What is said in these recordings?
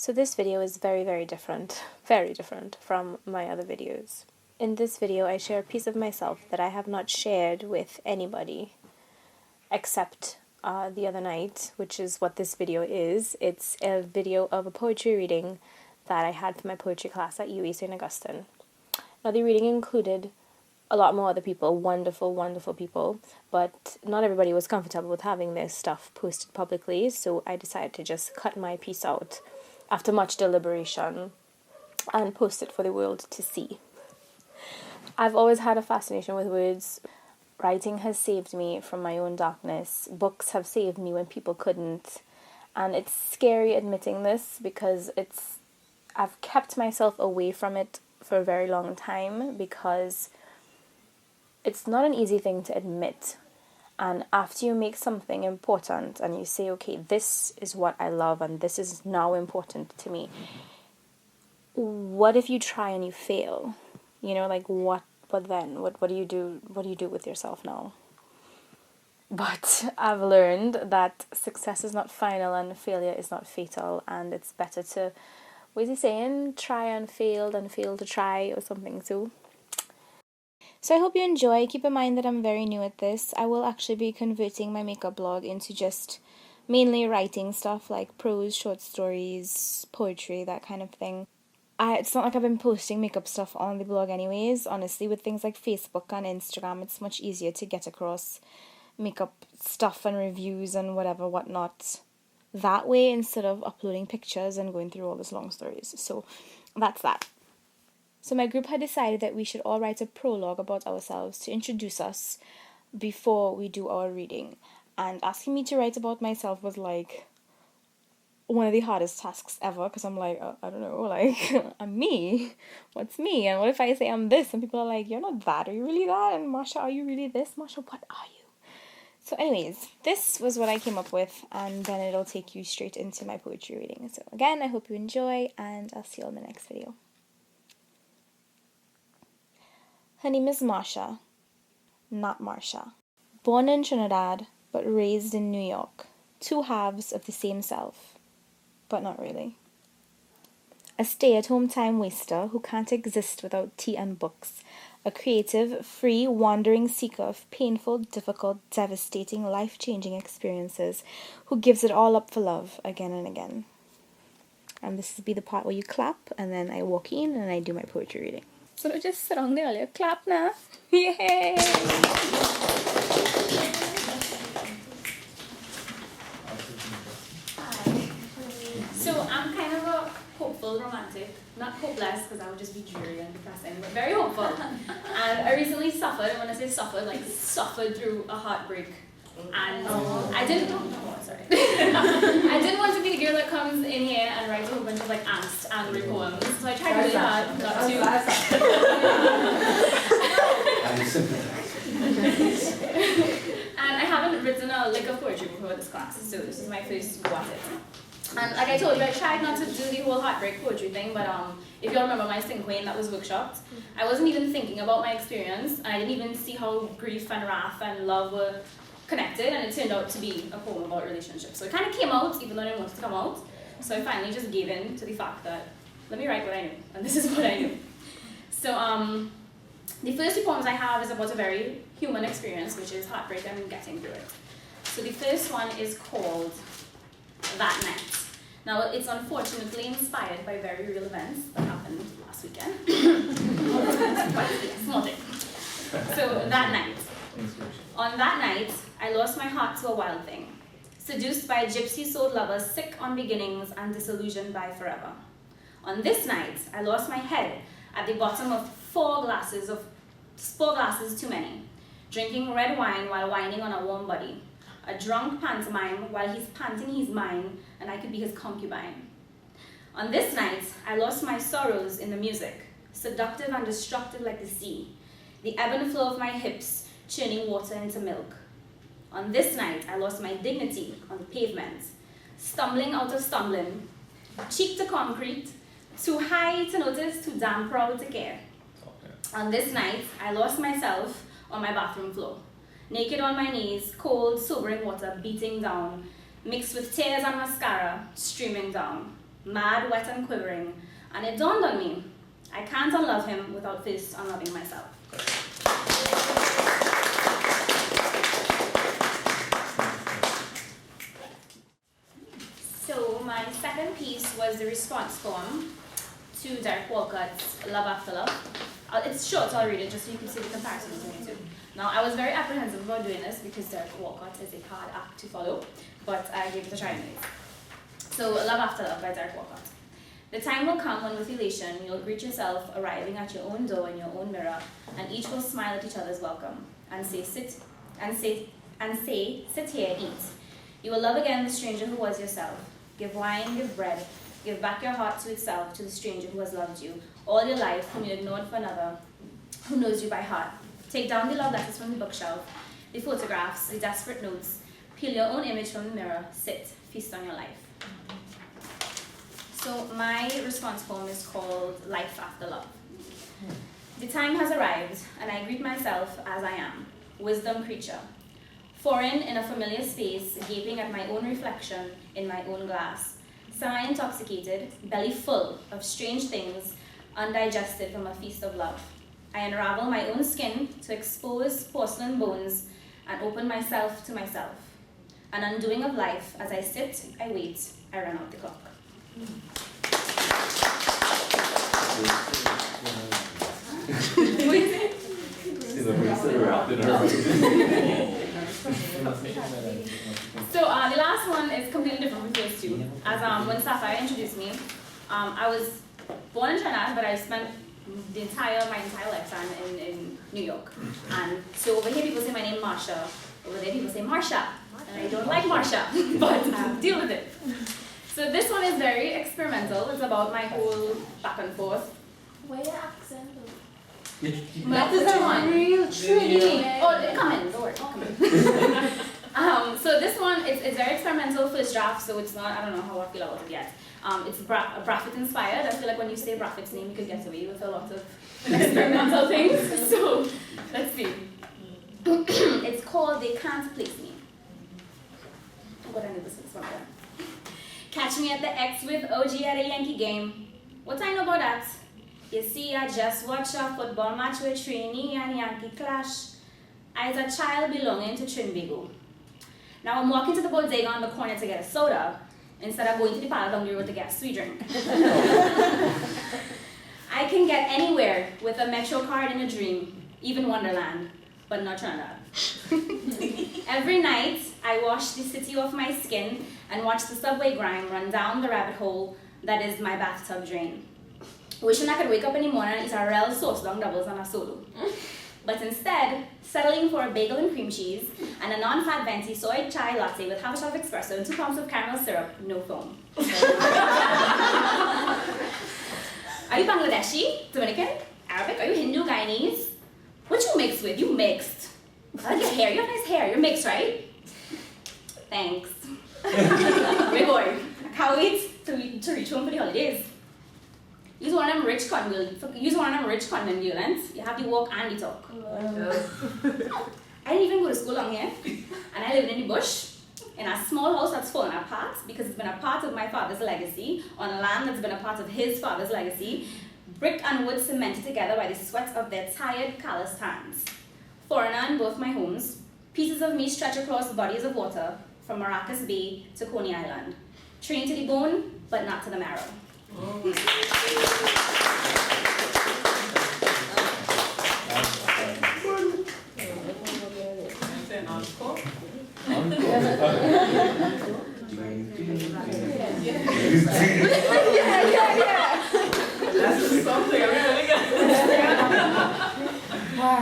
So this video is very different from my other videos. In this video, I share a piece of myself that I have not shared with anybody except the other night, which is what this video is. It's a video of a poetry reading that I had for my poetry class at UWI St. Augustine. Now, the reading included a lot more other people, wonderful people, but not everybody was comfortable with having their stuff posted publicly, so I decided to just cut my piece out after much deliberation and post it for the world to see. I've always had a fascination with words. Writing has saved me from my own darkness. Books have saved me when people couldn't. And it's scary admitting this because I've kept myself away from it for a very long time because it's not an easy thing to admit. And after you make something important and you say, okay, this is what I love and this is now important to me, what if you try and you fail? You know, like what then? What do you do? What do you do with yourself now? But I've learned that success is not final and failure is not fatal, and it's better to, what is he saying? Try and fail than fail to try, or something. So I hope you enjoy. Keep in mind that I'm very new at this. I will actually be converting my makeup blog into just mainly writing stuff like prose, short stories, poetry, that kind of thing. It's not like I've been posting makeup stuff on the blog anyways. Honestly, with things like Facebook and Instagram, it's much easier to get across makeup stuff and reviews and whatnot that way instead of uploading pictures and going through all these long stories. So that's that. So my group had decided that we should all write a prologue about ourselves to introduce us before we do our reading. And asking me to write about myself was like one of the hardest tasks ever, because I'm like, I don't know, like, I'm me. What's me? And what if I say I'm this? And people are like, you're not that. Are you really that? And Marsha, are you really this? Marsha, what are you? So anyways, this was what I came up with, and then it'll take you straight into my poetry reading. So again, I hope you enjoy, and I'll see you all in the next video. Her name is Marsha, not Marsha. Born in Trinidad, but raised in New York. Two halves of the same self, but not really. A stay-at-home time waster who can't exist without tea and books. A creative, free, wandering seeker of painful, difficult, devastating, life-changing experiences who gives it all up for love again and again. And this will be the part where you clap, and then I walk in and I do my poetry reading. So don't just sit on there, you clap now. Yay! So I'm kind of a hopeful romantic. Not hopeless, because I would just be dreary and depressing, but very hopeful. And I recently suffered, and when I say suffered, like suffered through a heartbreak. And I didn't want to be the girl that comes in here and writes a whole bunch of like angst, angry poems. So I tried really hard not to. I'm sympathetic. And I haven't written a lick of poetry before this class, so this is my first go at it. And like I told you, I tried not to do the whole heartbreak poetry thing, but if you all remember my Sing Queen that was workshopped, I wasn't even thinking about my experience, and I didn't even see how grief and wrath and love were connected, and it turned out to be a poem about relationships. So it kind of came out, even though I didn't want it to come out. So I finally just gave in to the fact that, let me write what I knew, and this is what I knew. So the first two poems I have is about a very human experience, which is heartbreak and getting through it. So the first one is called That Night. Now, it's unfortunately inspired by very real events that happened last weekend. But small thing. So, that night. On that night, I lost my heart to a wild thing. Seduced by gypsy soul lovers, sick on beginnings and disillusioned by forever. On this night, I lost my head at the bottom of four glasses too many. Drinking red wine while whining on a warm body. A drunk pantomime while he's panting he's mine and I could be his concubine. On this night, I lost my sorrows in the music, seductive and destructive like the sea, the ebb and flow of my hips, churning water into milk. On this night, I lost my dignity on the pavement, stumbling out of stumbling, cheek to concrete, too high to notice, too damn proud to care. On this night, I lost myself on my bathroom floor. Naked on my knees, cold, sobering water beating down, mixed with tears and mascara streaming down. mad, wet, and quivering, and it dawned on me, I can't unlove him without first unloving myself. So my second piece was the response poem to Derek Walcott's Love After Love. It's short, so I'll read it just so you can see the comparison between the two. Now, I was very apprehensive about doing this because Derek Walcott is a hard act to follow, but I gave it a try anyways. So, Love After Love by Derek Walcott. The time will come when with elation you'll greet yourself arriving at your own door in your own mirror, and each will smile at each other's welcome and say, sit here, eat. You will love again the stranger who was yourself. Give wine, give bread, give back your heart to itself, to the stranger who has loved you all your life, whom you ignored for another, who knows you by heart. Take down the love letters from the bookshelf, the photographs, the desperate notes. Peel your own image from the mirror. Sit, feast on your life. So my response poem is called Life After Love. The time has arrived, and I greet myself as I am, wisdom creature. Foreign in a familiar space, gaping at my own reflection in my own glass. Semi-intoxicated, belly full of strange things, undigested from a feast of love. I unravel my own skin to expose porcelain bones and open myself to myself. An undoing of life. As I sit, I wait, I run out the clock. So the last one is completely different from the first two. As when Sapphire introduced me, I was born in Trinidad, but I spent my entire lifetime in New York. And so over here people say my name Marsha, over there people say Marsha, and I don't like Marsha, but deal with it. So this one is very experimental. It's about my whole back and forth. Where your accent? That is a real tricky. Oh, come in, don't worry, come in. So this one is very experimental, first draft, so it's not, I don't know how I feel about it yet. It's Braffett inspired. I feel like when you say Braffett's name, you could get away with a lot of experimental things. So let's see. It's called They Can't Place Me. What I know this one there. Catch me at the X with OG at a Yankee game. What I know about that? You see, I just watched a football match with Trini and Yankee clash. I was a child belonging to Trinbago. Now I'm walking to the bodega on the corner to get a soda, instead of going to the parlor down the road to get a sweet drink. I can get anywhere with a Metro card in a dream, even Wonderland, but not Trinidad. Every night, I wash the city off my skin and watch the subway grime run down the rabbit hole that is my bathtub drain. Wishing I could wake up in the morning and eat a real sauce long doubles and a solo. But instead, settling for a bagel and cream cheese and a non-fat venti soy chai latte with half a shot of espresso and 2 pumps of caramel syrup, no foam. Are you Bangladeshi, Dominican, Arabic? Are you Hindu, Guyanese? What you mixed with? You mixed. I like your hair. You have nice hair. You're mixed, right? Thanks. Great boy. I can't wait to reach home for the holidays. Use one of them rich continent violence. You have the walk and the talk. I didn't even go to school down here, and I lived in the bush in a small house that's fallen apart because it's been a part of my father's legacy on land that's been a part of his father's legacy, brick and wood cemented together by the sweat of their tired, calloused hands. Foreigner in both my homes, pieces of me stretch across bodies of water from Maracas Bay to Coney Island, trained to the bone, but not to the marrow. Encore? Yeah. That's just something I really got. Why?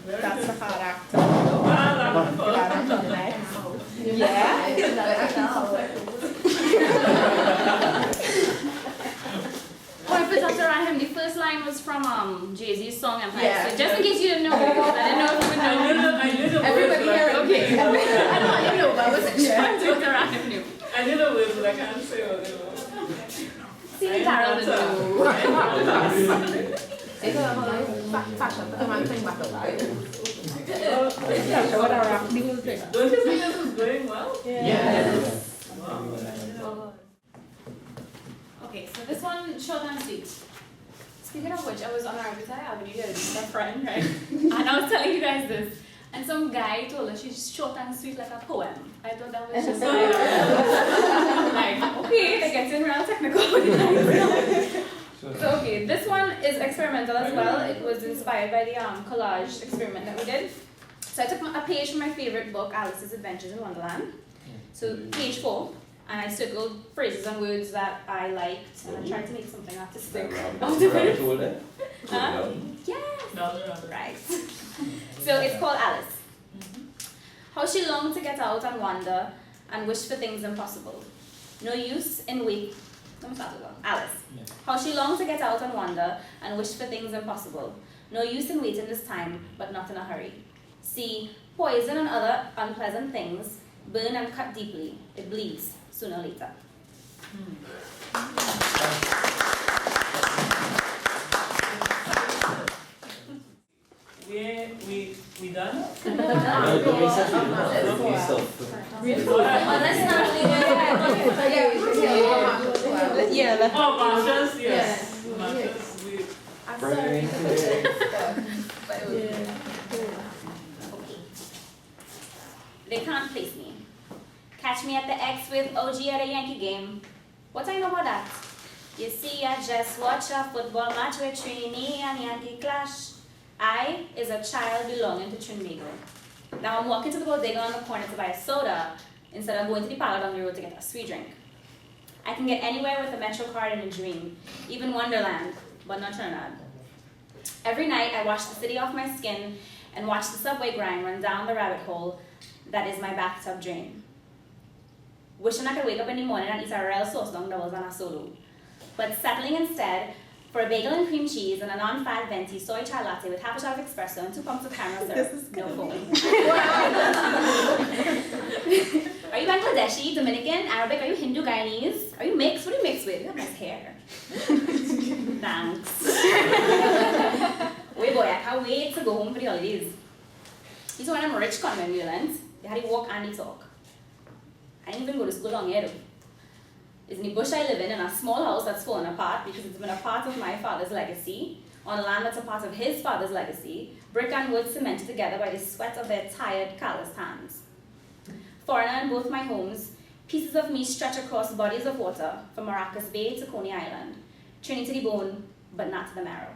That's the hard act. Dr. Rahim, the first line was from Jay-Z's song Empire. So just in case you didn't know, I didn't know if you would know. I knew the Everybody words, here, okay. I didn't know, but I wasn't sure. Dr. Rahim knew. I knew the words, but I can't say what they were. See, Carol didn't know. Don't you think this is going well? Yes. Okay, so this one, short and sweet. Speaking of which, I was on Arbitrary Avenue the other day with a friend, right? And I was telling you guys this. And some guy told her she's short and sweet like a poem. I thought that was just like, okay, they're getting real technical. So okay, this one is experimental as well. It was inspired by the collage experiment that we did. So I took a page from my favorite book, Alice's Adventures in Wonderland. So page 4. And I circled phrases and words that I liked, and I tried to make something artistic out of it. Yes! Right. So it's called Alice. How she longed to get out and wander, and wish for things impossible. No use in wait. Alice. How she longed to get out and wander, and wish for things impossible. No use in waiting this time, but not in a hurry. See, poison and other unpleasant things burn and cut deeply. It bleeds. Sooner or later. We done? Yeah. Oh, Marshalls, yes. I'm sorry. They can't place me. Catch me at the X with OG at a Yankee game. What I know about that? You see, I just watch a football match with Trini and Yankee clash. I is a child belonging to Trinbago. Now I'm walking to the bodega on the corner to buy a soda instead of going to the parlor down the road to get a sweet drink. I can get anywhere with a Metro card and a dream, even Wonderland, but not Trinidad. Every night I wash the city off my skin and watch the subway grind run down the rabbit hole that is my bathtub drain. Wishing I could wake up in the morning and eat a real sauce long doubles and a solo. But settling instead for a bagel and cream cheese and a non-fat venti soy chai latte with half a shot of espresso and 2 pumps of caramel syrup. No foam. Are you Bangladeshi, Dominican, Arabic? Are you Hindu, Guyanese? Are you mixed? What are you mixed with? You have nice hair. Thanks. Wait boy, I can't wait to go home for the holidays. You saw when I'm rich convent violence, they had to walk and they talk. I didn't even go to school down here though. It's in the bush I live in a small house that's fallen apart because it's been a part of my father's legacy, on land that's a part of his father's legacy, brick and wood cemented together by the sweat of their tired, calloused hands. Foreigner in both my homes, pieces of me stretch across bodies of water from Maracas Bay to Coney Island, turning to the bone, but not to the marrow.